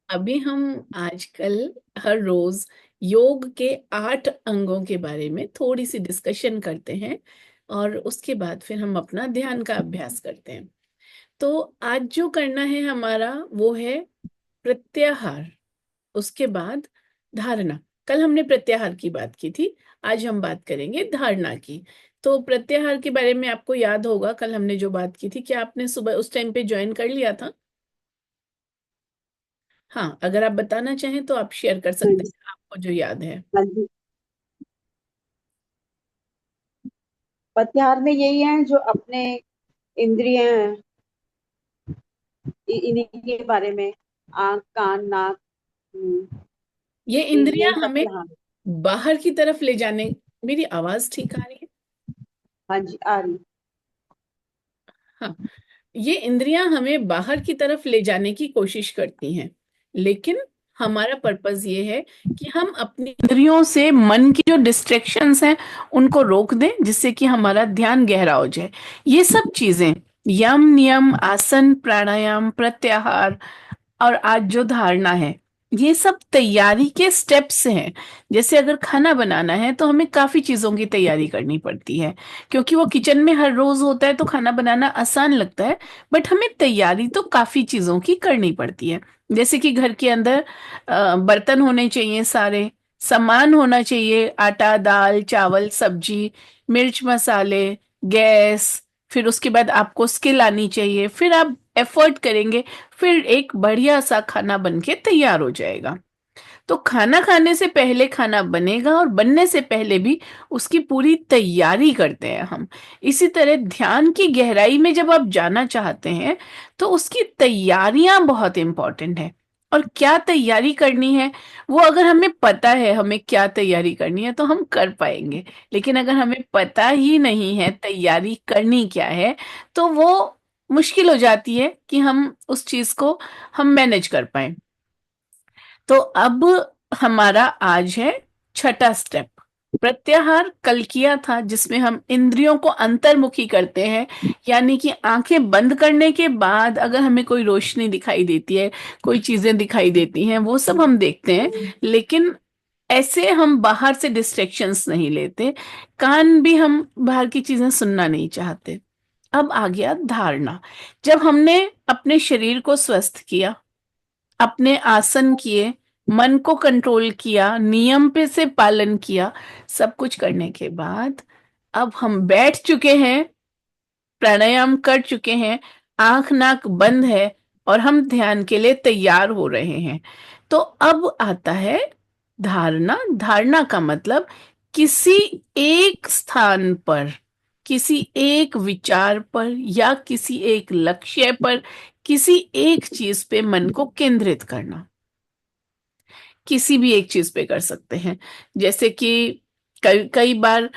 अभी हम आजकल हर रोज योग के 8 अंगों के बारे में थोड़ी सी डिस्कशन करते हैं। और उसके बाद फिर हम अपना ध्यान का अभ्यास करते हैं। तो आज जो करना है हमारा वो है प्रत्याहार। उसके बाद धारणा। कल हमने प्रत्याहार की बात की थी। आज हम बात करेंगे धारणा की। तो प्रत्याहार के बारे में आपको याद होगा, कल हमने जो बात की थी, क्या आपने सुबह उस टाइम पे ज्वाइन कर लिया था? हाँ, अगर आप बताना चाहें तो आप शेयर कर हाँ सकते जी। हैं आपको जो याद है। हाँ जी। प्रत्याहार में यही है जो अपने इंद्रिय हैं, इन्हीं के बारे में। आंख, कान, नाक, ये यही इंद्रियां हमें प्रत्याहार। बाहर की तरफ ले जाने। मेरी आवाज ठीक आ रही है? हाँ जी, आ रही। हाँ। ये इंद्रियां हमें बाहर की तरफ ले जाने की कोशिश करती हैं, लेकिन हमारा पर्पस ये है कि हम अपनी इंद्रियों से मन की जो डिस्ट्रैक्शंस हैं उनको रोक दें, जिससे कि हमारा ध्यान गहरा हो जाए। ये सब चीजें, यम नियम आसन प्राणायाम प्रत्याहार और आज जो धारणा है, ये सब तैयारी के स्टेप्स हैं। जैसे अगर खाना बनाना है तो हमें काफी चीजों की तैयारी करनी पड़ती है, क्योंकि वो किचन में हर रोज होता है तो खाना बनाना आसान लगता है। बट हमें तैयारी तो काफी चीजों की करनी पड़ती है। जैसे कि घर के अंदर बर्तन होने चाहिए, सारे सामान होना चाहिए, आटा दाल चावल सब्जी मिर्च मसाले, गैस। फिर उसके बाद आपको स्किल आनी चाहिए, फिर आप एफर्ट करेंगे, फिर एक बढ़िया सा खाना बन के तैयार हो जाएगा। तो खाना खाने से पहले खाना बनेगा और बनने से पहले भी उसकी पूरी तैयारी करते हैं हम। इसी तरह ध्यान की गहराई में जब आप जाना चाहते हैं तो उसकी तैयारियां बहुत इंपॉर्टेंट है। और क्या तैयारी करनी है, वो अगर हमें पता है हमें क्या तैयारी करनी है तो हम कर पाएंगे। लेकिन अगर हमें पता ही नहीं है तैयारी करनी क्या है, तो वो मुश्किल हो जाती है कि हम उस चीज को हम मैनेज कर पाए। तो अब हमारा आज है छठा स्टेप। प्रत्याहार कल किया था, जिसमें हम इंद्रियों को अंतर्मुखी करते हैं। यानी कि आंखें बंद करने के बाद अगर हमें कोई रोशनी दिखाई देती है, कोई चीजें दिखाई देती हैं, वो सब हम देखते हैं। लेकिन ऐसे हम बाहर से डिस्ट्रैक्शंस नहीं लेते। कान भी हम बाहर की चीजें सुनना नहीं चाहते। अब आ गया धारणा। जब हमने अपने शरीर को स्वस्थ किया, अपने आसन किए, मन को कंट्रोल किया, नियम पे से पालन किया, सब कुछ करने के बाद अब हम बैठ चुके हैं, प्राणायाम कर चुके हैं, आंख नाक बंद है और हम ध्यान के लिए तैयार हो रहे हैं। तो अब आता है धारणा। धारणा का मतलब किसी एक स्थान पर, किसी एक विचार पर या किसी एक लक्ष्य पर, किसी एक चीज पे मन को केंद्रित करना। किसी भी एक चीज पे कर सकते हैं। जैसे कि कई कई बार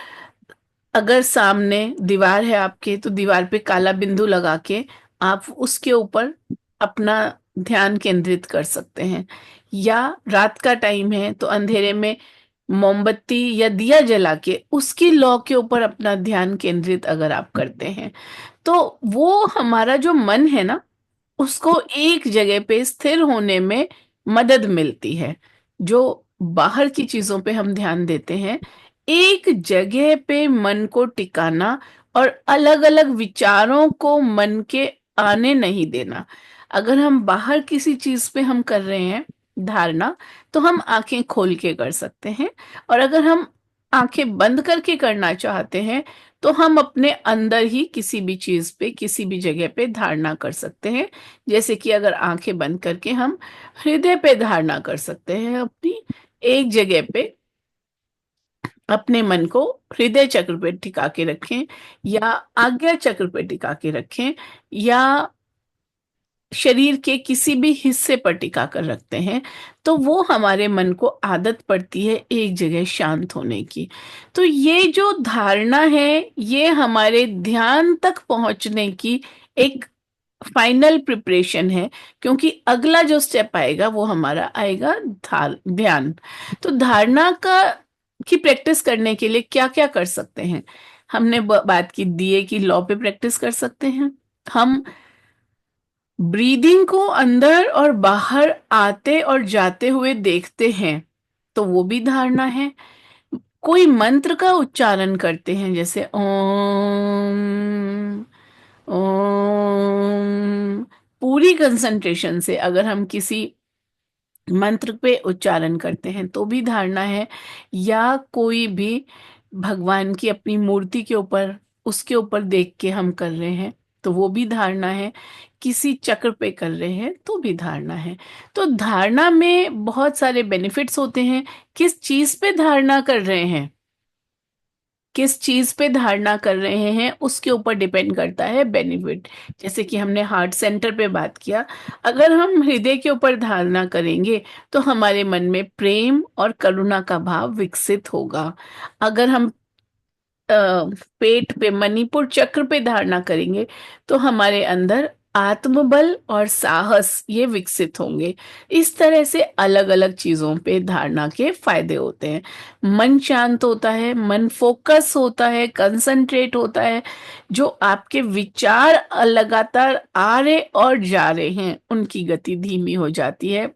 अगर सामने दीवार है आपके, तो दीवार पे काला बिंदु लगा के आप उसके ऊपर अपना ध्यान केंद्रित कर सकते हैं। या रात का टाइम है तो अंधेरे में मोमबत्ती या दिया जला के उसकी लौ के ऊपर अपना ध्यान केंद्रित अगर आप करते हैं, तो वो हमारा जो मन है ना, उसको एक जगह पे स्थिर होने में मदद मिलती है। जो बाहर की चीजों पे हम ध्यान देते हैं, एक जगह पे मन को टिकाना और अलग अलग विचारों को मन के आने नहीं देना। अगर हम बाहर किसी चीज पे हम कर रहे हैं धारणा, तो हम आंखें खोल के कर सकते हैं। और अगर हम आंखें बंद करके करना चाहते हैं, तो हम अपने अंदर ही किसी भी चीज पे किसी भी जगह पे धारणा कर सकते हैं। जैसे कि अगर आंखें बंद करके हम हृदय पे धारणा कर सकते हैं, अपनी एक जगह पे अपने मन को हृदय चक्र पे टिका के रखें, या आज्ञा चक्र पे टिका के रखें, या शरीर के किसी भी हिस्से पर टिका कर रखते हैं, तो वो हमारे मन को आदत पड़ती है एक जगह शांत होने की। तो ये जो धारणा है, ये हमारे ध्यान तक पहुंचने की एक फाइनल प्रिपरेशन है। क्योंकि अगला जो स्टेप आएगा वो हमारा आएगा ध्यान। तो धारणा का की प्रैक्टिस करने के लिए क्या क्या कर सकते हैं? हमने बात की, दिए की लॉ पे प्रैक्टिस कर सकते हैं हम। ब्रीदिंग को अंदर और बाहर आते और जाते हुए देखते हैं, तो वो भी धारणा है। कोई मंत्र का उच्चारण करते हैं, जैसे ओम, ओम, पूरी कंसंट्रेशन से अगर हम किसी मंत्र पे उच्चारण करते हैं तो भी धारणा है। या कोई भी भगवान की अपनी मूर्ति के ऊपर, उसके ऊपर देख के हम कर रहे हैं तो वो भी धारणा है। किसी चक्र पे कर रहे हैं तो भी धारणा है। तो धारणा में बहुत सारे बेनिफिट्स होते हैं। किस चीज पे धारणा कर रहे हैं, किस चीज पे धारणा कर रहे हैं उसके ऊपर डिपेंड करता है बेनिफिट। जैसे कि हमने हार्ट सेंटर पे बात किया, अगर हम हृदय के ऊपर धारणा करेंगे तो हमारे मन में प्रेम और करुणा का भाव विकसित होगा। अगर हम अ, पेट पे मणिपुर चक्र पे धारणा करेंगे तो हमारे अंदर आत्मबल और साहस ये विकसित होंगे। इस तरह से अलग अलग चीजों पे धारणा के फायदे होते हैं। मन शांत होता है, मन फोकस होता है, कंसंट्रेट होता है। जो आपके विचार लगातार आ रहे और जा रहे हैं उनकी गति धीमी हो जाती है,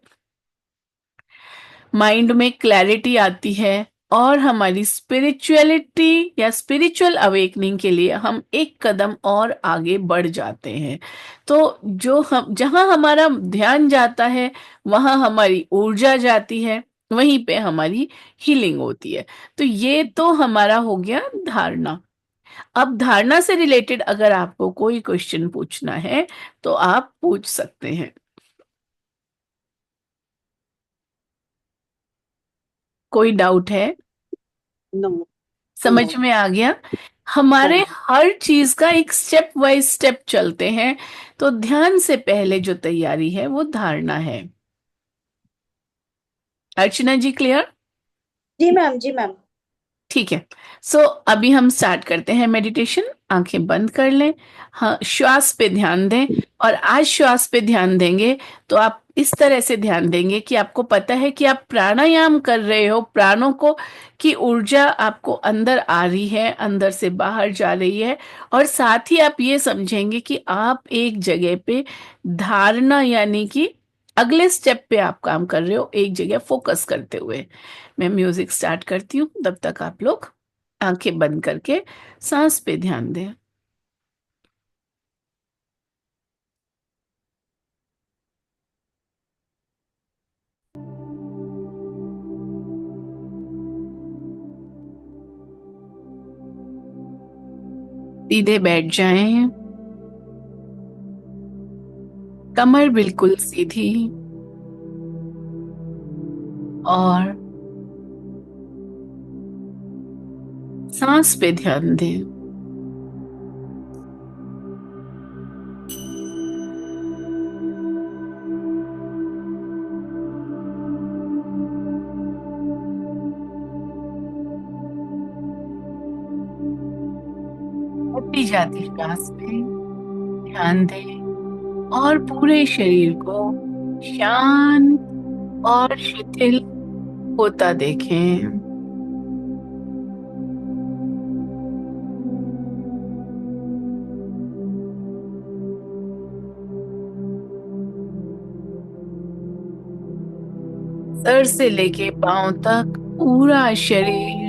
माइंड में क्लैरिटी आती है, और हमारी स्पिरिचुअलिटी या स्पिरिचुअल अवेकनिंग के लिए हम एक कदम और आगे बढ़ जाते हैं। तो जो हम जहाँ हमारा ध्यान जाता है वहाँ हमारी ऊर्जा जाती है, वहीं पे हमारी हीलिंग होती है। तो ये तो हमारा हो गया धारणा। अब धारणा से रिलेटेड अगर आपको कोई क्वेश्चन पूछना है तो आप पूछ सकते हैं। कोई डाउट है? नो। नो। समझ में आ गया? हाँ हमारे जी। हर चीज का एक स्टेप बाय स्टेप चलते हैं। तो ध्यान से पहले जो तैयारी है वो धारणा है। अर्चना जी, क्लियर? जी मैम, जी मैम। ठीक है। सो अभी हम स्टार्ट करते हैं मेडिटेशन। आंखें बंद कर लें। हाँ, श्वास पे ध्यान दें। और आज श्वास पे ध्यान देंगे तो आप इस तरह से ध्यान देंगे कि आपको पता है कि आप प्राणायाम कर रहे हो। प्राणों को की ऊर्जा आपको अंदर आ रही है, अंदर से बाहर जा रही है। और साथ ही आप ये समझेंगे कि आप एक जगह पे धारणा यानी कि अगले स्टेप पे आप काम कर रहे हो, एक जगह फोकस करते हुए। मैं म्यूजिक स्टार्ट करती हूँ, तब तक आप लोग आंखें बंद करके सांस पे ध्यान दें। सीधे बैठ जाएं, कमर बिल्कुल सीधी, और सांस पे ध्यान दें। बढ़ती जाती सांस पे ध्यान दें, और पूरे शरीर को शांत और शिथिल होता देखें। सर से लेके पांव तक पूरा शरीर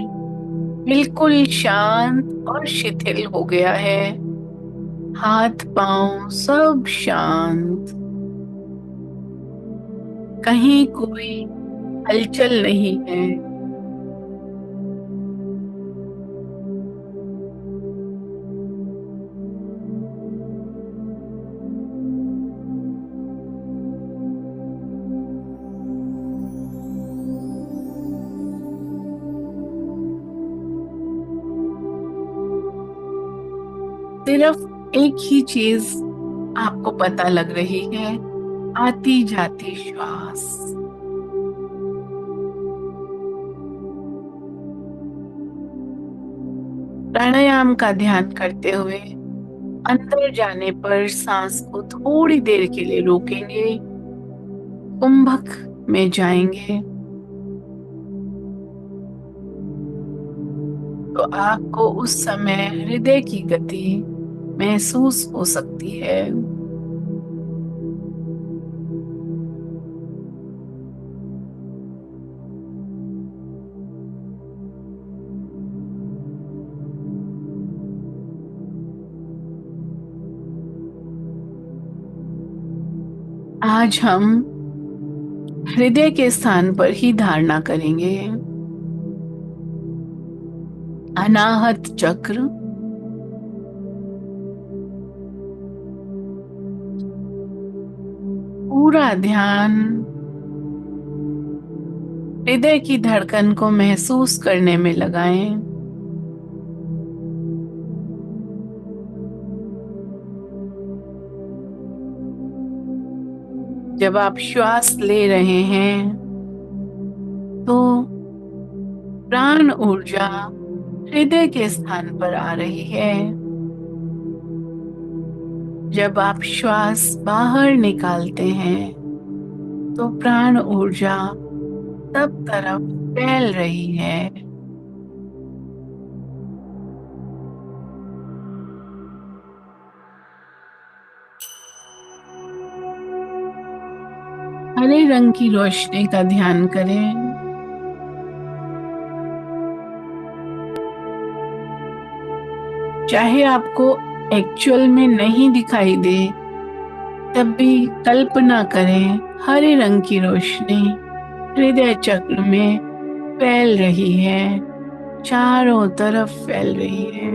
बिल्कुल शांत और शिथिल हो गया है। हाथ पांव सब शांत, कहीं कोई हलचल नहीं है। सिर्फ एक ही चीज आपको पता लग रही है, आती जाती श्वास। प्राणायाम का ध्यान करते हुए अंदर जाने पर सांस को थोड़ी देर के लिए रोकेंगे, कुंभक में जाएंगे। तो आपको उस समय हृदय की गति महसूस हो सकती है। आज हम हृदय के स्थान पर ही धारणा करेंगे। अनाहत चक्र, पूरा ध्यान हृदय की धड़कन को महसूस करने में लगाएं। जब आप श्वास ले रहे हैं तो प्राण ऊर्जा हृदय के स्थान पर आ रही है। जब आप श्वास बाहर निकालते हैं तो प्राण ऊर्जा सब तरफ फैल रही है। हरे रंग की रोशनी का ध्यान करें। चाहे आपको एक्चुअल में नहीं दिखाई दे, तब भी कल्पना करें हरे रंग की रोशनी हृदय चक्र में फैल रही है, चारों तरफ फैल रही है।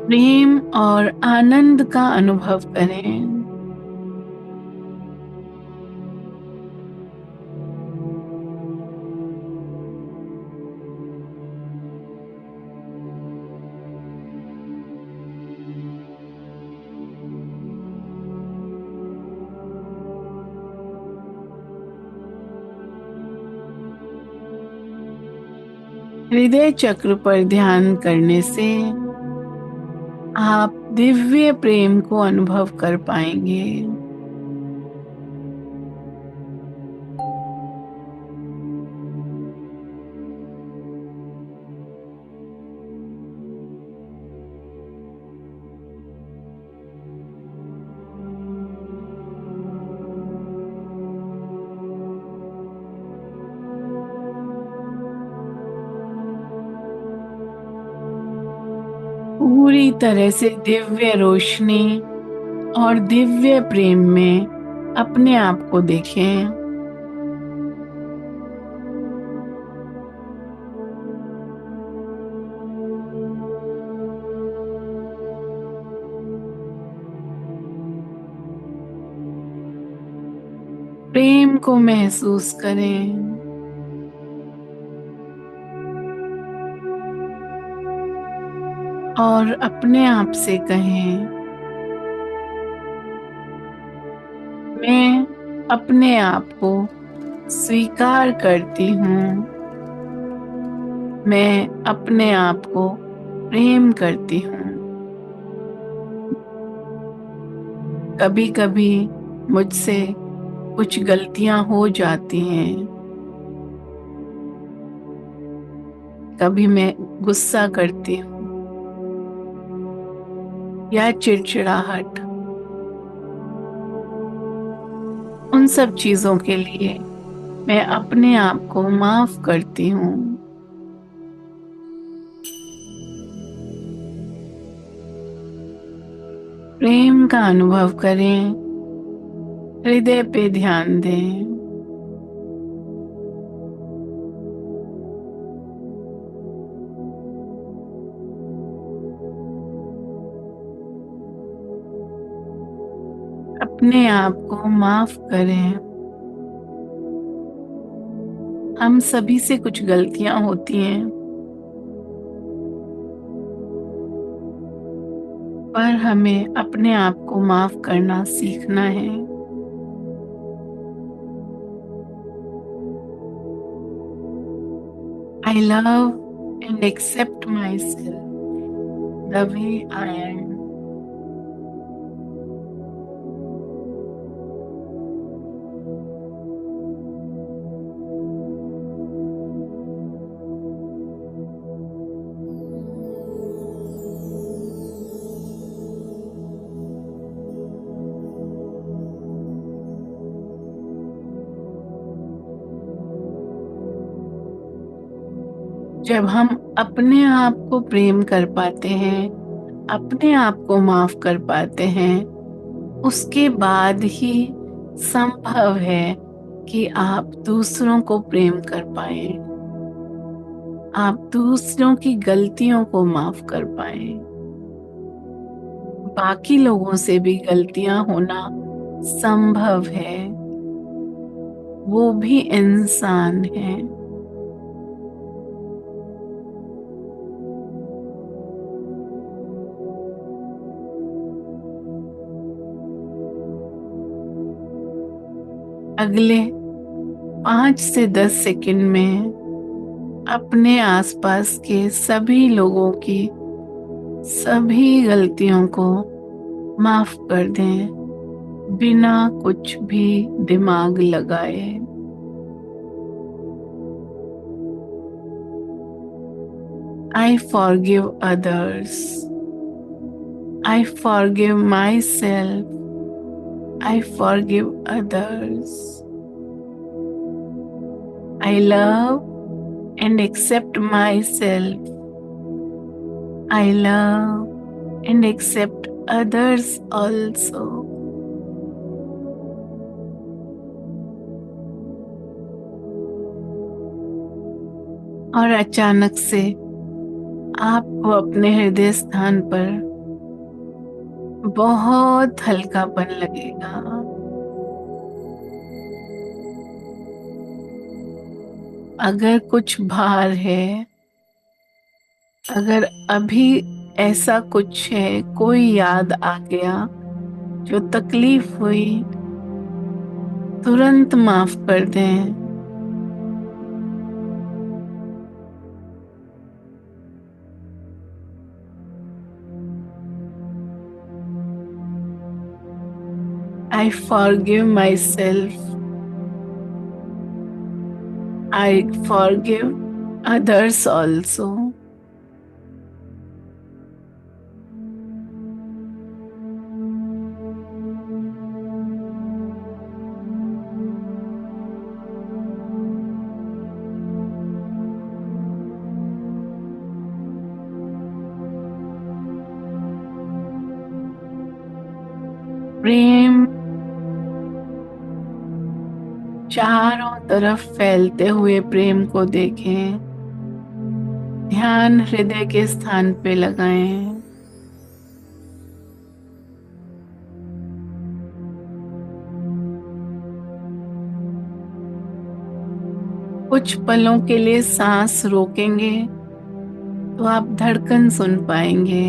प्रेम और आनंद का अनुभव करें। हृदय चक्र पर ध्यान करने से आप दिव्य प्रेम को अनुभव कर पाएंगे। पूरी तरह से दिव्य रोशनी और दिव्य प्रेम में अपने आप को देखें। प्रेम को महसूस करें। और अपने आप से कहें, मैं अपने आप को स्वीकार करती हूँ। मैं अपने आप को प्रेम करती हूँ। कभी कभी मुझसे कुछ गलतियां हो जाती हैं। कभी मैं गुस्सा करती हूँ या चिड़चिड़ाहट। उन सब चीजों के लिए मैं अपने आप को माफ करती हूँ। प्रेम का अनुभव करें। हृदय पे ध्यान दें। अपने आप को माफ करें। हम सभी से कुछ गलतियां होती हैं, पर हमें अपने आप को माफ करना सीखना है। I love and accept myself the way I am. जब हम अपने आप को प्रेम कर पाते हैं, अपने आप को माफ कर पाते हैं, उसके बाद ही संभव है कि आप दूसरों को प्रेम कर पाए, आप दूसरों की गलतियों को माफ कर पाए। बाकी लोगों से भी गलतियां होना संभव है, वो भी इंसान है। अगले 5 से 10 सेकंड में अपने आसपास के सभी लोगों की सभी गलतियों को माफ कर दें, बिना कुछ भी दिमाग लगाए। I forgive others. I forgive myself. I forgive others. I love and accept myself. I love and accept others also. और अचानक से आपको अपने हृदय स्थान पर बहुत हल्कापन लगेगा। अगर कुछ भार है, अगर अभी ऐसा कुछ है, कोई याद आ गया जो तकलीफ हुई, तुरंत माफ कर दें। I forgive myself. I forgive others also. प्रेम चारों तरफ फैलते हुए प्रेम को देखें, ध्यान हृदय के स्थान पे लगाएं। कुछ पलों के लिए सांस रोकेंगे तो आप धड़कन सुन पाएंगे।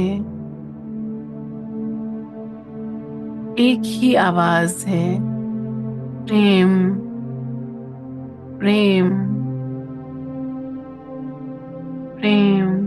एक ही आवाज है, प्रेम, प्रेम, प्रेम।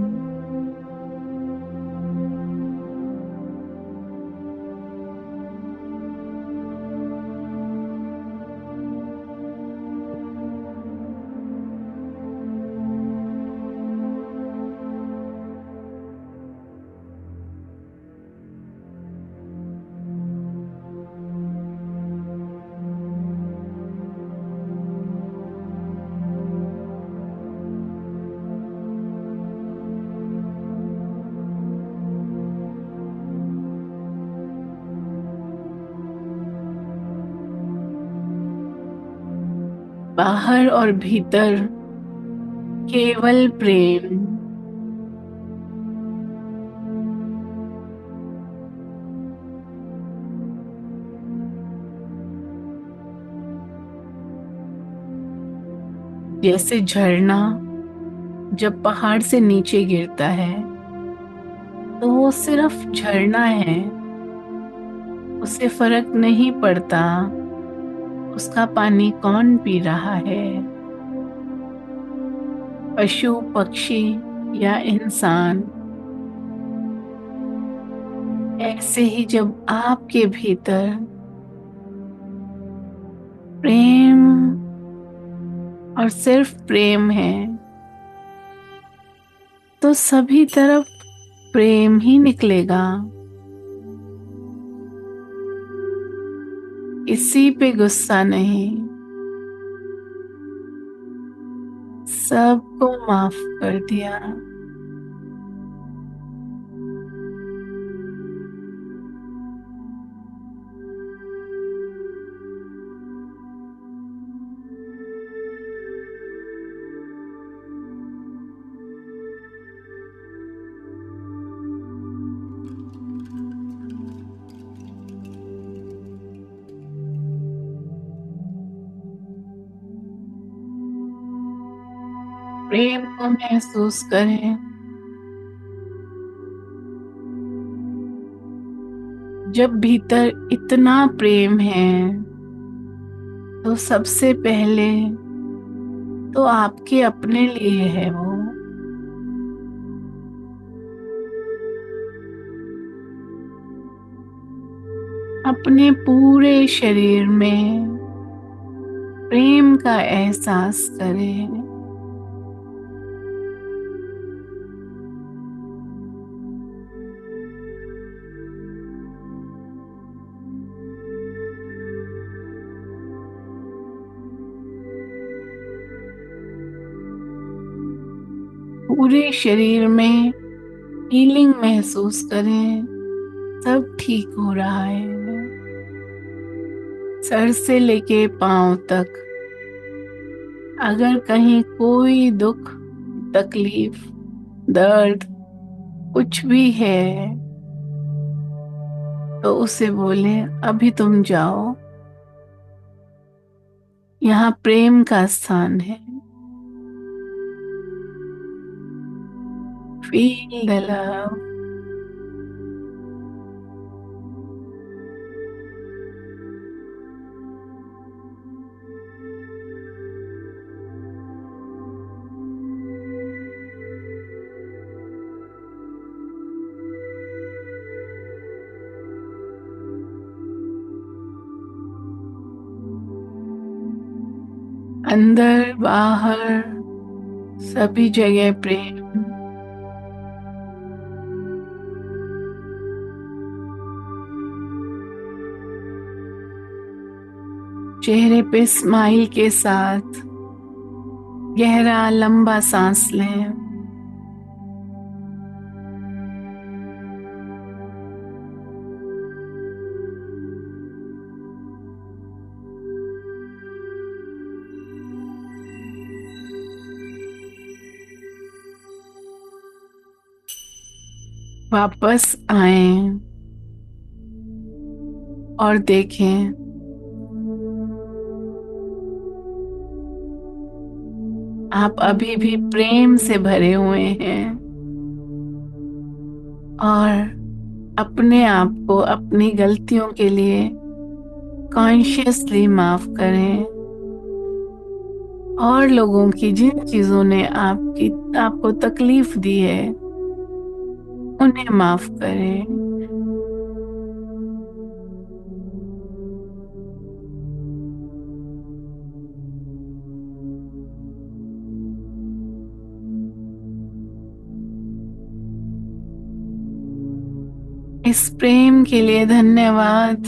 बाहर और भीतर केवल प्रेम। जैसे झरना जब पहाड़ से नीचे गिरता है तो वो सिर्फ झरना है, उसे फर्क नहीं पड़ता उसका पानी कौन पी रहा है, पशु, पक्षी या इंसान। ऐसे ही जब आपके भीतर प्रेम और सिर्फ प्रेम है तो सभी तरफ प्रेम ही निकलेगा। किसी पे गुस्सा नहीं, सबको माफ कर दिया। प्रेम को महसूस करें। जब भीतर इतना प्रेम है तो सबसे पहले तो आपके अपने लिए है वो। अपने पूरे शरीर में प्रेम का एहसास करें। पूरे शरीर में हीलिंग महसूस करें। सब ठीक हो रहा है। सर से लेके पांव तक अगर कहीं कोई दुख, तकलीफ, दर्द कुछ भी है तो उसे बोले अभी तुम जाओ। यहाँ प्रेम का स्थान है। Feel the love. अंदर बाहर सभी जगह प्रेम। चेहरे पे स्माइल के साथ गहरा लंबा सांस लें। वापस आएं और देखें आप अभी भी प्रेम से भरे हुए हैं और अपने आप को अपनी गलतियों के लिए कॉन्शियसली माफ करें और लोगों की जिन चीजों ने आपको तकलीफ दी है उन्हें माफ करें। इस प्रेम के लिए धन्यवाद।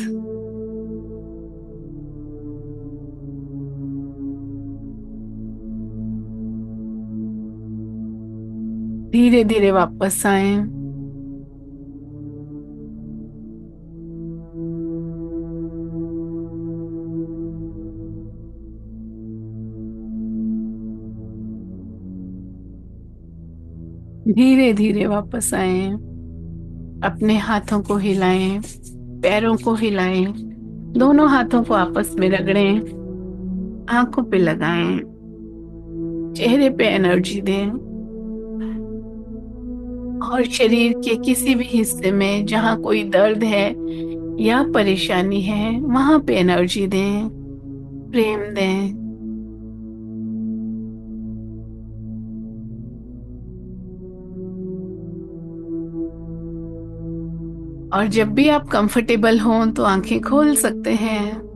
धीरे धीरे वापस आएं। धीरे धीरे वापस आएं। अपने हाथों को हिलाएं, पैरों को हिलाएं, दोनों हाथों को आपस में रगड़ें, आंखों पे लगाएं, चेहरे पे एनर्जी दें और शरीर के किसी भी हिस्से में जहां कोई दर्द है या परेशानी है वहां पे एनर्जी दें, प्रेम दें। और जब भी आप कंफर्टेबल हों तो आंखें खोल सकते हैं।